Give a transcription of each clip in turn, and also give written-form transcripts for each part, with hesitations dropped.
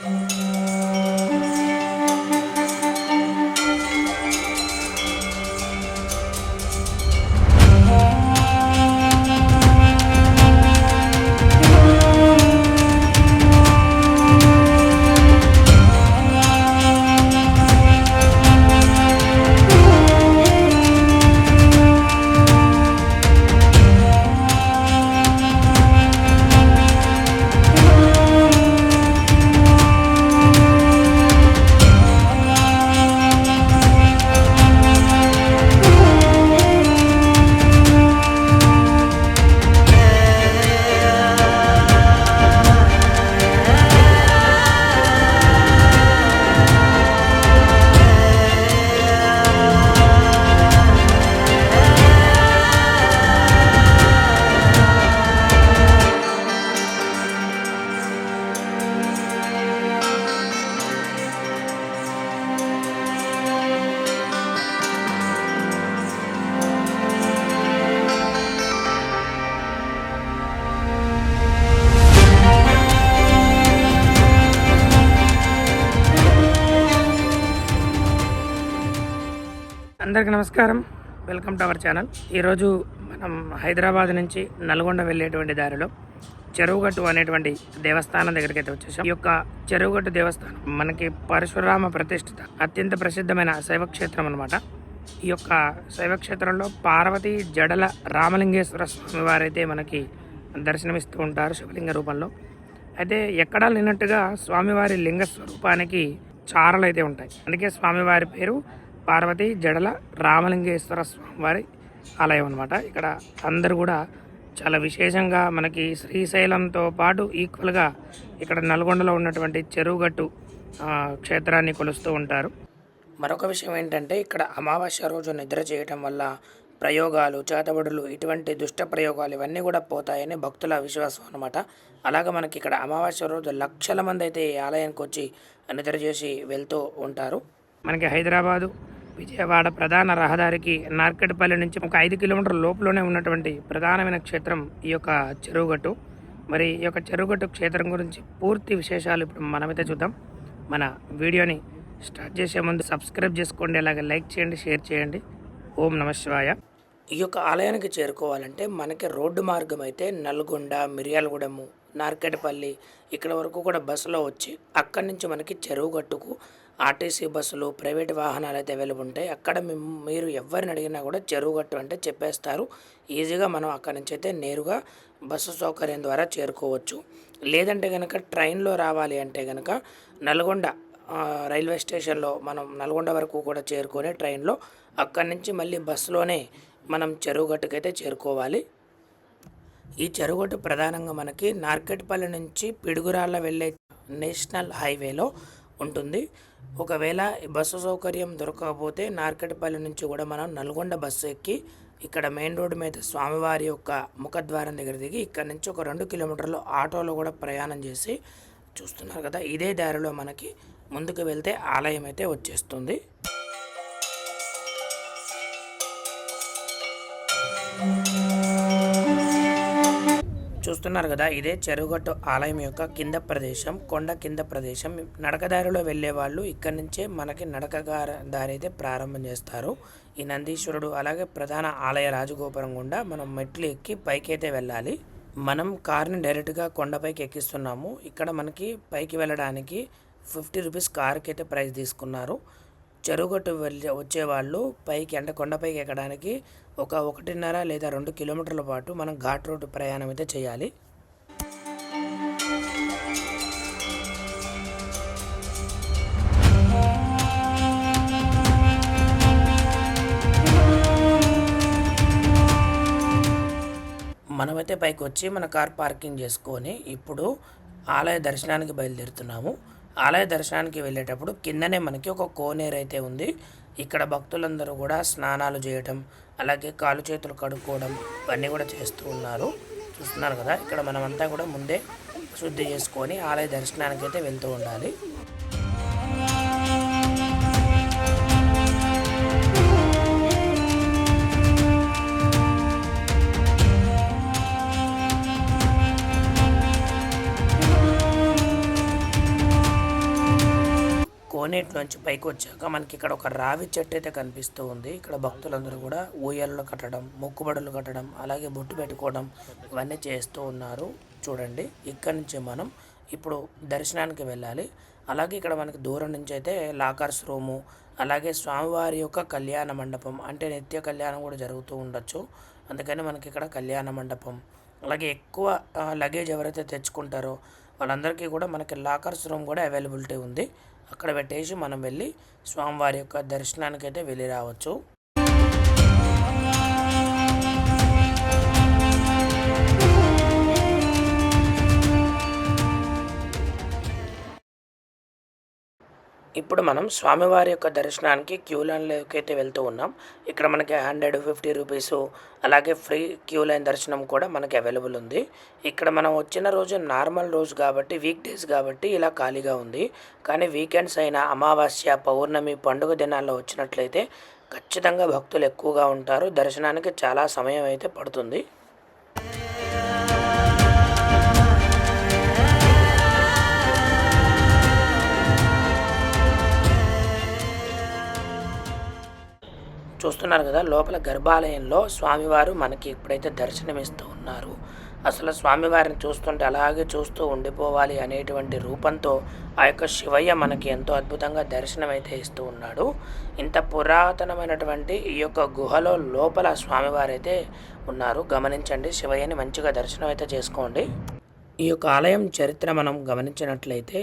అందరికీ నమస్కారం. Welcome to our channel. ఈరోజు మనం హైదరాబాద్ నుంచి నల్గొండ వెళ్ళేటువంటి దారిలో చెరువుగట్టు అనేటువంటి దేవస్థానం దగ్గరికి అయితే వచ్చేసాం. ఈ యొక్క చెరువుగట్టు దేవస్థానం మనకి పరశురామ ప్రతిష్ఠిత అత్యంత ప్రసిద్ధమైన శైవక్షేత్రం అనమాట. ఈ యొక్క శైవక్షేత్రంలో పార్వతీ జడల రామలింగేశ్వర స్వామి వారైతే మనకి దర్శనమిస్తూ ఉంటారు శివలింగ రూపంలో. అయితే ఎక్కడా లేనట్టుగా స్వామివారి లింగ స్వరూపానికి చారలు అయితే ఉంటాయి. అందుకే స్వామివారి పేరు పార్వతీ జడల రామలింగేశ్వర స్వామివారి ఆలయం అనమాట. ఇక్కడ అందరూ కూడా చాలా విశేషంగా మనకి శ్రీశైలంతో పాటు ఈక్వల్గా ఇక్కడ నల్గొండలో ఉన్నటువంటి చెరువుగట్టు క్షేత్రాన్ని కొలుస్తూ ఉంటారు. మరొక విషయం ఏంటంటే ఇక్కడ అమావాస్య రోజు నిద్ర చేయటం వల్ల ప్రయోగాలు, చేతబడులు, ఇటువంటి దుష్ట ప్రయోగాలు ఇవన్నీ కూడా పోతాయని భక్తుల విశ్వాసం అనమాట. అలాగే మనకి ఇక్కడ అమావాస్య రోజు లక్షల మంది అయితే ఈ ఆలయానికి వచ్చి నిద్ర చేసి వెళ్తూ ఉంటారు. మనకి హైదరాబాదు విజయవాడ ప్రధాన రహదారికి నార్కెట్పల్లి నుంచి ఒక 5 కిలోమీటర్ల లోపలనే ఉన్నటువంటి ప్రధానమైన క్షేత్రం ఈ యొక్క చెరువుగట్టు. మరి ఈ యొక్క చెరువుగట్టు క్షేత్రం గురించి పూర్తి విశేషాలు ఇప్పుడు మనమైతే చూద్దాం. మన వీడియోని స్టార్ట్ చేసే ముందు సబ్స్క్రైబ్ చేసుకోండి, అలాగే లైక్ చేయండి, షేర్ చేయండి. ఓం నమః శివాయ. ఈ యొక్క ఆలయానికి చేరుకోవాలంటే మనకి రోడ్డు మార్గం అయితే నల్గొండ, మిర్యాలగూడెము, నార్కెట్పల్లి ఇక్కడ వరకు కూడా బస్సులో వచ్చి అక్కడి నుంచి మనకి చెరువుగట్టుకు ఆర్టీసీ బస్సులు, ప్రైవేట్ వాహనాలు అయితే అవైలబుల్ ఉంటాయి. అక్కడ మీరు ఎవరిని అడిగినా కూడా చెరువుగట్టు అంటే చెప్పేస్తారు. ఈజీగా మనం అక్కడి నుంచి అయితే నేరుగా బస్సు సౌకర్యం ద్వారా చేరుకోవచ్చు. లేదంటే కనుక ట్రైన్లో రావాలి అంటే కనుక నల్గొండ రైల్వే స్టేషన్లో మనం నల్గొండ వరకు కూడా చేరుకొని ట్రైన్లో అక్కడి నుంచి మళ్ళీ బస్సులోనే మనం చెరువుగట్టుకైతే చేరుకోవాలి. ఈ చెరువుగట్టు ప్రధానంగా మనకి నార్కెట్పల్లి నుంచి పిడుగురాళ్ళ వెళ్ళే నేషనల్ హైవేలో ఉంటుంది. ఒకవేళ బస్సు సౌకర్యం దొరకకపోతే నార్కెట్పల్లి నుంచి కూడా మనం నల్గొండ బస్సు ఎక్కి ఇక్కడ మెయిన్ రోడ్డు మీద స్వామివారి యొక్క ముఖద్వారం దగ్గర దిగి ఇక్కడ నుంచి ఒక 2 కిలోమీటర్లు ఆటోలో కూడా ప్రయాణం చేసి చూస్తున్నారు కదా, ఇదే దారిలో మనకి ముందుకు వెళ్తే ఆలయం అయితే వచ్చేస్తుంది. చూస్తున్నారు కదా, ఇదే చెరువుగట్టు ఆలయం యొక్క కింద ప్రదేశం, కొండ కింద ప్రదేశం. నడకదారిలో వెళ్ళే వాళ్ళు ఇక్కడ నుంచే మనకి నడక దారి అయితే ప్రారంభం చేస్తారు. ఈ నందీశ్వరుడు అలాగే ప్రధాన ఆలయ రాజగోపురం గుండా మనం మెట్లు ఎక్కి పైకి అయితే వెళ్ళాలి. మనం కార్ని డైరెక్ట్గా కొండపైకి ఎక్కిస్తున్నాము. ఇక్కడ మనకి పైకి వెళ్ళడానికి 50 రూపీస్ కార్కి అయితే ప్రైస్ తీసుకున్నారు. చెరువుగట్టు వచ్చేవాళ్ళు పైకి అంటే కొండపైకి ఎక్కడానికి ఒక 1.5 లేదా 2 కిలోమీటర్ల పాటు మనం ఘాట్ రోడ్డు ప్రయాణం అయితే చేయాలి. మనమైతే పైకి వచ్చి మన కార్ పార్కింగ్ చేసుకొని ఇప్పుడు ఆలయ దర్శనానికి బయలుదేరుతున్నాము. ఆలయ దర్శనానికి వెళ్ళేటప్పుడు కిందనే మనకి ఒక కోనేరు అయితే ఉంది. ఇక్కడ భక్తులందరూ కూడా స్నానాలు చేయటం, అలాగే కాలు చేతులు కడుక్కోవడం ఇవన్నీ కూడా చేస్తూ ఉన్నారు. చూస్తున్నారు కదా, ఇక్కడ మనమంతా కూడా ముందే శుద్ధి చేసుకొని ఆలయ దర్శనానికి అయితే వెళ్తూ ఉండాలి. కోనేటిలోంచి పైకి వచ్చాక మనకి ఇక్కడ ఒక రావి చెట్టు అయితే కనిపిస్తూ ఉంది. ఇక్కడ భక్తులందరూ కూడా ఊయల్లో కట్టడం, మొక్కుబడులు కట్టడం, అలాగే బొట్టు పెట్టుకోవడం ఇవన్నీ చేస్తూ ఉన్నారు. చూడండి, ఇక్కడ నుంచి మనం ఇప్పుడు దర్శనానికి వెళ్ళాలి. అలాగే ఇక్కడ మనకి దూరం నుంచి అయితే లాకర్స్ రూము, అలాగే స్వామివారి యొక్క కళ్యాణ మండపం, అంటే నిత్య కళ్యాణం కూడా జరుగుతూ ఉండొచ్చు. అందుకని మనకి ఇక్కడ కళ్యాణ మండపం, అలాగే ఎక్కువ లగేజ్ ఎవరైతే తెచ్చుకుంటారో వాళ్ళందరికీ కూడా మనకి లాకర్స్ రూమ్ కూడా అవైలబిలిటీ ఉంది. అక్కడ పెట్టేసి మనం వెళ్ళి స్వామివారి యొక్క దర్శనానికి అయితే వెళ్ళి రావచ్చు. ఇప్పుడు మనం స్వామివారి యొక్క దర్శనానికి క్యూ లైన్లోకి అయితే వెళ్తూ ఉన్నాం. ఇక్కడ మనకి 150 రూపీసు, అలాగే ఫ్రీ క్యూ లైన్ దర్శనం కూడా మనకి అవైలబుల్ ఉంది. ఇక్కడ మనం వచ్చిన రోజు నార్మల్ రోజు కాబట్టి, వీక్ డేస్ కాబట్టి ఇలా ఖాళీగా ఉంది. కానీ వీకెండ్స్ అయినా అమావాస్య, పౌర్ణమి, పండుగ దినాల్లో వచ్చినట్లయితే ఖచ్చితంగా భక్తులు ఎక్కువగా ఉంటారు. దర్శనానికి చాలా సమయం అయితే పడుతుంది. చూస్తున్నారు కదా, లోపల గర్భాలయంలో స్వామివారు మనకి ఇప్పుడైతే దర్శనమిస్తూ ఉన్నారు. అసలు స్వామివారిని చూస్తుంటే అలాగే చూస్తూ ఉండిపోవాలి అనేటువంటి రూపంతో ఆ యొక్క శివయ్య మనకి ఎంతో అద్భుతంగా దర్శనం అయితే ఇస్తూ ఉన్నాడు. ఇంత పురాతనమైనటువంటి ఈ యొక్క గుహలో లోపల స్వామివారు అయితే ఉన్నారు. గమనించండి, శివయ్యని మంచిగా దర్శనం అయితే చేసుకోండి. ఈ యొక్క ఆలయం చరిత్ర మనం గమనించినట్లయితే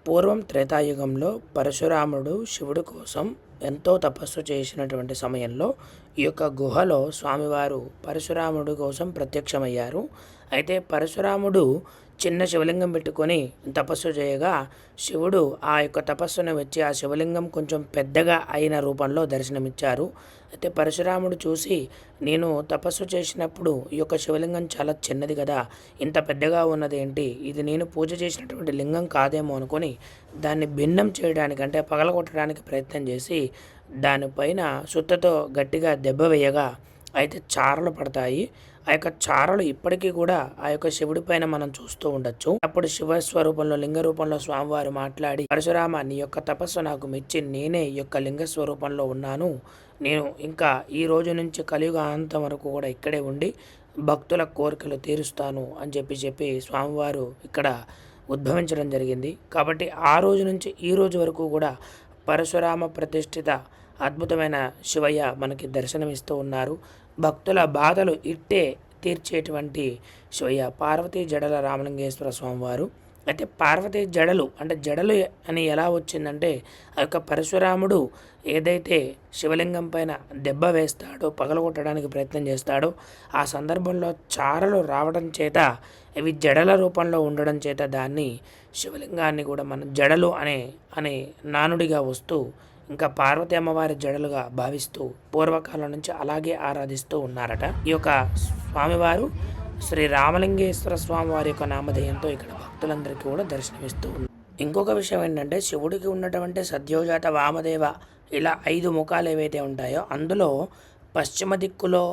పూర్వం త్రేతాయుగంలో పరశురాముడు శివుడి కోసం ఎంతో తపస్సు చేసినటువంటి సమయంలో ఈ యొక్క గుహలో స్వామివారు పరశురాముడి కోసం ప్రత్యక్షమయ్యారు. అయితే పరశురాముడు చిన్న శివలింగం పెట్టుకొని తపస్సు చేయగా శివుడు ఆ యొక్క తపస్సును వచ్చి ఆ శివలింగం కొంచెం పెద్దగా అయిన రూపంలో దర్శనమిచ్చారు. అయితే పరశురాముడు చూసి, నేను తపస్సు చేసినప్పుడు ఈ యొక్క శివలింగం చాలా చిన్నది కదా, ఇంత పెద్దగా ఉన్నది ఏంటి, ఇది నేను పూజ చేసినటువంటి లింగం కాదేమో అనుకొని దాన్ని భిన్నం చేయడానికి, అంటే పగలగొట్టడానికి ప్రయత్నం చేసి దానిపైన సుత్తతో గట్టిగా దెబ్బ వేయగా అయితే చారలు పడతాయి. ఆ యొక్క చారలు ఇప్పటికీ కూడా ఆ యొక్క శివుడి పైన మనం చూస్తూ ఉండొచ్చు. అప్పుడు శివస్వరూపంలో, లింగ రూపంలో స్వామివారు మాట్లాడి, పరశురామ, నీ యొక్క తపస్సు నాకు మెచ్చి నేనే ఈ యొక్క లింగ స్వరూపంలో ఉన్నాను. నేను ఇంకా ఈ రోజు నుంచి కలియుగ అంతం వరకు కూడా ఇక్కడే ఉండి భక్తుల కోరికలు తీరుస్తాను అని చెప్పి స్వామివారు ఇక్కడ ఉద్భవించడం జరిగింది. కాబట్టి ఆ రోజు నుంచి ఈ రోజు వరకు కూడా పరశురామ ప్రతిష్ఠిత అద్భుతమైన శివయ్య మనకి దర్శనమిస్తూ ఉన్నారు. భక్తుల బాధలు ఇట్టే తీర్చేటువంటి శివయ్య పార్వతీ జడల రామలింగేశ్వర స్వామివారు. అయితే పార్వతీ జడలు అంటే జడలు అని ఎలా వచ్చిందంటే, ఆ యొక్క పరశురాముడు ఏదైతే శివలింగం పైన దెబ్బ వేస్తాడో, పగలగొట్టడానికి ప్రయత్నం చేస్తాడో, ఆ సందర్భంలో చారలు రావడం చేత, ఇవి జడల రూపంలో ఉండడం చేత దాన్ని శివలింగాన్ని కూడా మనం జడలు అనే నానుడిగా వస్తూ ఇంకా పార్వతీ అమ్మవారి జడలుగా భావిస్తూ పూర్వకాలం నుంచి అలాగే ఆరాధిస్తూ ఉన్నారట. ఈ యొక్క స్వామివారు శ్రీ రామలింగేశ్వర స్వామివారి యొక్క నామధేయంతో ఇక్కడ భక్తులందరికీ కూడా దర్శనమిస్తూ ఉన్నారు. ఇంకొక విషయం ఏంటంటే, శివుడికి ఉన్నటువంటి సద్యోజాత, వామదేవ ఇలా 5 ముఖాలు ఏవైతే ఉంటాయో అందులో పశ్చిమ దిక్కులో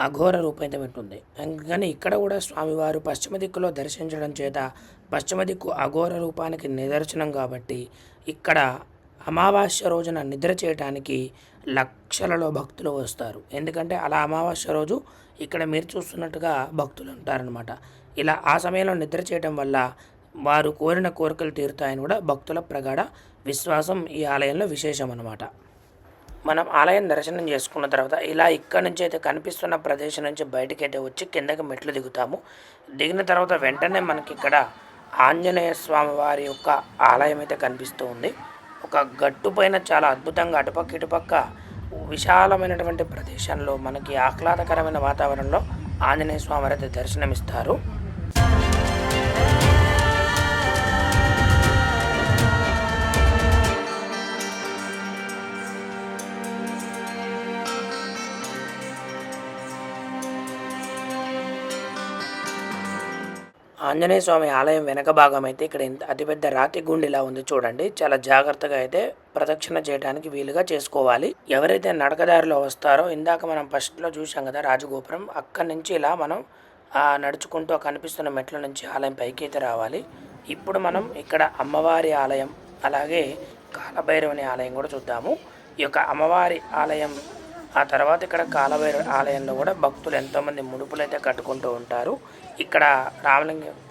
అఘోర రూపం ఉంటుంది. కానీ ఇక్కడ కూడా స్వామివారు పశ్చిమ దిక్కులో దర్శించడం చేత పశ్చిమ దిక్కు అఘోర రూపానికి నిదర్శనం కాబట్టి ఇక్కడ అమావాస్య రోజున నిద్ర చేయడానికి లక్షలలో భక్తులు వస్తారు. ఎందుకంటే అలా అమావాస్య రోజు ఇక్కడ మీరు చూస్తున్నట్టుగా భక్తులు ఉంటారనమాట. ఇలా ఆ సమయంలో నిద్ర చేయడం వల్ల వారు కోరిన కోరికలు తీరుతాయని కూడా భక్తుల ప్రగాఢ విశ్వాసం ఈ ఆలయంలో విశేషం అన్నమాట. మనం ఆలయం దర్శనం చేసుకున్న తర్వాత ఇలా ఇక్కడ నుంచి అయితే కనిపిస్తున్న ప్రదేశం నుంచి బయటికి అయితే వచ్చి కిందకి మెట్లు దిగుతాము. దిగిన తర్వాత వెంటనే మనకి ఇక్కడ ఆంజనేయ స్వామి వారి యొక్క ఆలయం అయితే కనిపిస్తూ ఉంది. ఒక గట్టు పైన చాలా అద్భుతంగా అటుపక్క ఇటుపక్క విశాలమైనటువంటి ప్రదేశంలో మనకి ఆహ్లాదకరమైన వాతావరణంలో ఆంజనేయ స్వామి వారు అయితే దర్శనమిస్తారు. ఆంజనేయ స్వామి ఆలయం వెనక భాగం అయితే ఇక్కడ అతిపెద్ద రాతి గుండిలా ఉంది చూడండి. చాలా జాగ్రత్తగా అయితే ప్రదక్షిణ చేయడానికి వీలుగా చేసుకోవాలి. ఎవరైతే నడకదారిలో వస్తారో, ఇందాక మనం ఫస్ట్లో చూసాం కదా రాజగోపురం, అక్కడి నుంచి ఇలా మనం నడుచుకుంటూ కనిపిస్తున్న మెట్ల నుంచి ఆలయం పైకి అయితే రావాలి. ఇప్పుడు మనం ఇక్కడ అమ్మవారి ఆలయం, అలాగే కాలభైరవుని ఆలయం కూడా చూద్దాము. ఈ యొక్క అమ్మవారి ఆలయం, ఆ తర్వాత ఇక్కడ కాలభైరవ ఆలయంలో కూడా భక్తులు ఎంతోమంది ముడుపులు అయితే కట్టుకుంటూ ఉంటారు. ఇక్కడ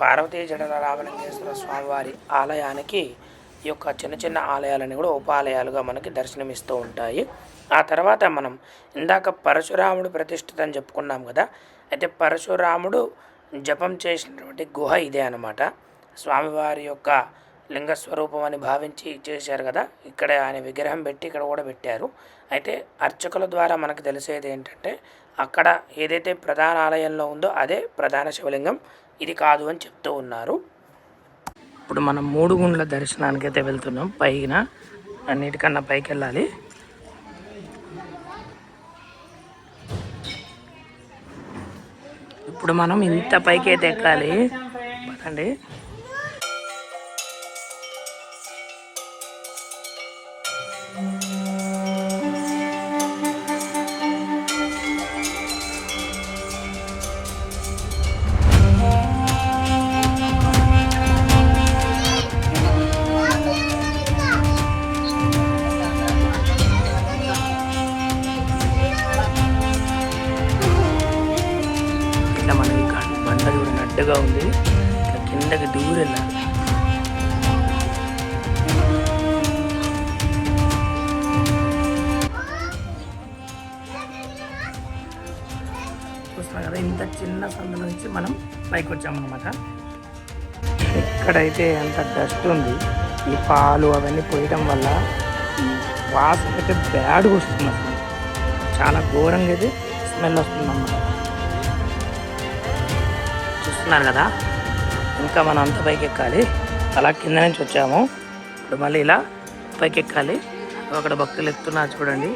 పార్వతీ జడల రామలింగేశ్వర స్వామివారి ఆలయానికి ఈ యొక్క చిన్న చిన్న ఆలయాలని కూడా ఉపాలయాలుగా మనకి దర్శనమిస్తూ ఉంటాయి. ఆ తర్వాత మనం ఇందాక పరశురాముడు ప్రతిష్ఠిత అని చెప్పుకున్నాం కదా. అయితే పరశురాముడు జపం చేసినటువంటి గుహ ఇదే అన్నమాట. స్వామివారి యొక్క లింగస్వరూపం అని భావించి చేశారు కదా. ఇక్కడ ఆయన విగ్రహం పెట్టి ఇక్కడ కూడా పెట్టారు. అయితే అర్చకుల ద్వారా మనకు తెలిసేది ఏంటంటే అక్కడ ఏదైతే ప్రధాన ఆలయంలో ఉందో అదే ప్రధాన శివలింగం, ఇది కాదు అని చెప్తూ ఉన్నారు. ఇప్పుడు మనం 3 గుండ్ల దర్శనానికి అయితే వెళ్తున్నాం. పైన అన్నిటికన్నా పైకి వెళ్ళాలి. ఇప్పుడు మనం ఇంత పైకి అయితే ఎక్కాలి. పదండి. అడ్డుగా ఉంది, కిందకి దూరం వెళ్ళాలి. చూస్తున్నాం కదా, ఇంత చిన్న సందు నుంచి మనం పైకి వచ్చామన్నమాట. ఇక్కడైతే అంత డస్ట్ ఉంది. ఈ పాలు అవన్నీ పోయటం వల్ల వాసన అయితే బ్యాడ్గా వస్తుంది. అసలు చాలా ఘోరంగా అయితే స్మెల్ వస్తుంది అన్నమాట. చూస్తున్నారు కదా, ఇంకా మనం అంత పైకి ఎక్కాలి. అలా కింద నుంచి వచ్చాము, ఇప్పుడు మళ్ళీ ఇలా పైకి ఎక్కాలి. అక్కడ భక్తులు ఎక్కుతున్నారు చూడండి.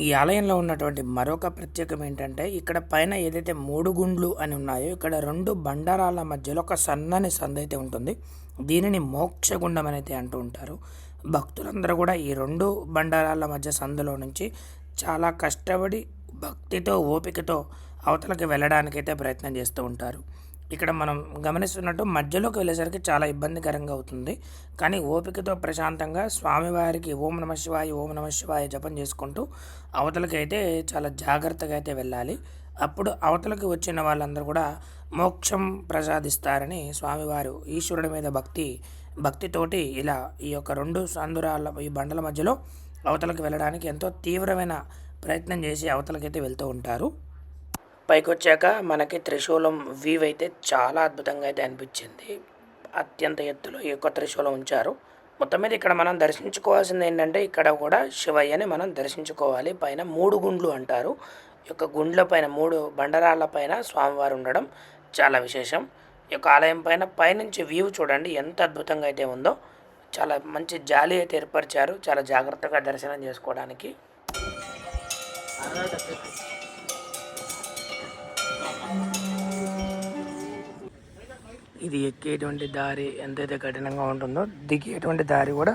ఈ ఆలయంలో ఉన్నటువంటి మరొక ప్రత్యేకం ఏంటంటే ఇక్కడ పైన ఏదైతే 3 గుండ్లు అని ఉన్నాయో ఇక్కడ 2 బండరాళ్ళ మధ్యలో ఒక సన్నని సందు అయితే ఉంటుంది. దీనిని మోక్షగుండం అని అయితే అంటూ ఉంటారు. భక్తులందరూ కూడా ఈ 2 బండరాళ్ళ మధ్య సందులో నుంచి చాలా కష్టపడి భక్తితో ఓపికతో అవతలకి వెళ్ళడానికైతే ప్రయత్నం చేస్తూ ఉంటారు. ఇక్కడ మనం గమనిస్తున్నట్టు మధ్యలోకి వెళ్ళేసరికి చాలా ఇబ్బందికరంగా అవుతుంది. కానీ ఓపికతో ప్రశాంతంగా స్వామివారికి ఓం నమ శివాయ జపం చేసుకుంటూ అవతలకి అయితే చాలా జాగ్రత్తగా అయితే వెళ్ళాలి. అప్పుడు అవతలకి వచ్చిన వాళ్ళందరూ కూడా మోక్షం ప్రసాదిస్తారని స్వామివారు ఈశ్వరుడి మీద భక్తితోటి ఇలా ఈ యొక్క 2 సందురాల ఈ బండల మధ్యలో అవతలకి వెళ్ళడానికి ఎంతో తీవ్రమైన ప్రయత్నం చేసి అవతలకైతే వెళ్తూ ఉంటారు. పైకి వచ్చాక మనకి త్రిశూలం వ్యూ అయితే చాలా అద్భుతంగా అయితే అనిపించింది. అత్యంత ఎత్తులో ఈ యొక్క త్రిశూలం ఉంచారు. మొత్తం మీద ఇక్కడ మనం దర్శించుకోవాల్సింది ఏంటంటే ఇక్కడ కూడా శివయ్యని మనం దర్శించుకోవాలి. పైన 3 గుండ్లు అంటారు. ఈ యొక్క గుండ్ల పైన 3 బండరాళ్ళ పైన స్వామివారు ఉండడం చాలా విశేషం. ఈ యొక్క ఆలయం పైనుంచి వ్యూ చూడండి ఎంత అద్భుతంగా అయితే ఉందో. చాలా మంచి జాలి అయితే ఏర్పరిచారు, చాలా జాగ్రత్తగా దర్శనం చేసుకోవడానికి. ఇది ఎక్కేటువంటి దారి ఎంతైతే కఠినంగా ఉంటుందో దిగేటువంటి దారి కూడా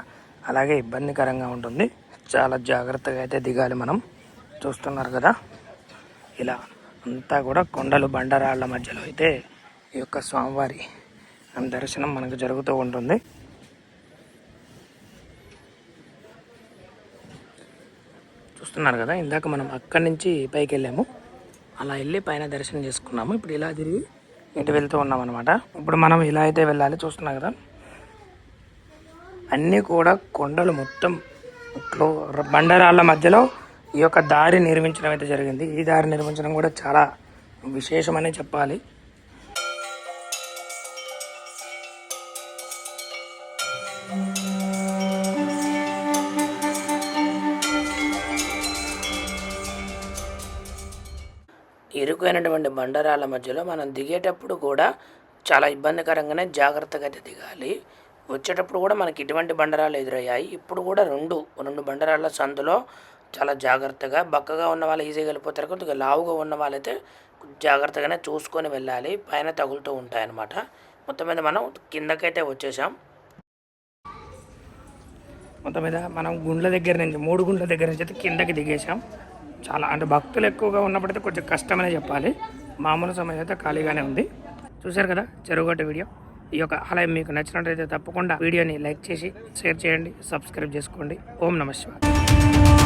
అలాగే ఇబ్బందికరంగా ఉంటుంది. చాలా జాగ్రత్తగా అయితే దిగాలి మనం. చూస్తున్నారు కదా, ఇలా అంతా కూడా కొండలు బండరాళ్ళ మధ్యలో అయితే ఈ యొక్క స్వామివారి దర్శనం మనకు జరుగుతూ ఉంటుంది. చూస్తున్నారు కదా, ఇందాక మనం అక్కడి నుంచి పైకి వెళ్ళాము, అలా వెళ్ళి పైన దర్శనం చేసుకున్నాము. ఇప్పుడు ఇలా తిరిగి ఇటు వెళ్తూ ఉన్నాం అనమాట. ఇప్పుడు మనం ఇలా అయితే వెళ్ళాలి. చూస్తున్నాం కదా, అన్నీ కూడా కొండలు మొత్తం బండరాళ్ళ మధ్యలో ఈ యొక్క దారి నిర్మించడం అయితే జరిగింది. ఈ దారి నిర్మించడం కూడా చాలా విశేషమని చెప్పాలి. ఇరుకైనటువంటి బండరాళ్ళ మధ్యలో మనం దిగేటప్పుడు కూడా చాలా ఇబ్బందికరంగానే జాగ్రత్తగా అయితే దిగాలి. వచ్చేటప్పుడు కూడా మనకి ఇటువంటి బండరాళ్ళు ఎదురయ్యాయి. ఇప్పుడు కూడా రెండు బండరాళ్ళ సందులో చాలా జాగ్రత్తగా, బక్కగా ఉన్న వాళ్ళు ఈజీగా వెళ్ళిపోతారు, కొద్దిగా లావుగా ఉన్న వాళ్ళైతే జాగ్రత్తగానే చూసుకొని వెళ్ళాలి. పైన తగులుతూ ఉంటాయన్నమాట. మొత్తం మీద మనం కిందకైతే వచ్చేసాం. మొత్తం మీద మనం గుండ్ల దగ్గర నుంచి 3 గుండ్ల దగ్గర నుంచి అయితే కిందకి దిగేసాం. చాలా అంటే భక్తులు ఎక్కువగా ఉన్నప్పుడైతే కొంచెం కష్టమనే చెప్పాలి. మామూలు సమయం అయితే ఖాళీగానే ఉంది. చూశారు కదా చెరువుగట్టు వీడియో. ఈ యొక్క ఆలయం మీకు నచ్చినట్లయితే తప్పకుండా వీడియోని లైక్ చేసి షేర్ చేయండి, సబ్స్క్రైబ్ చేసుకోండి. ఓం నమః శివాయ.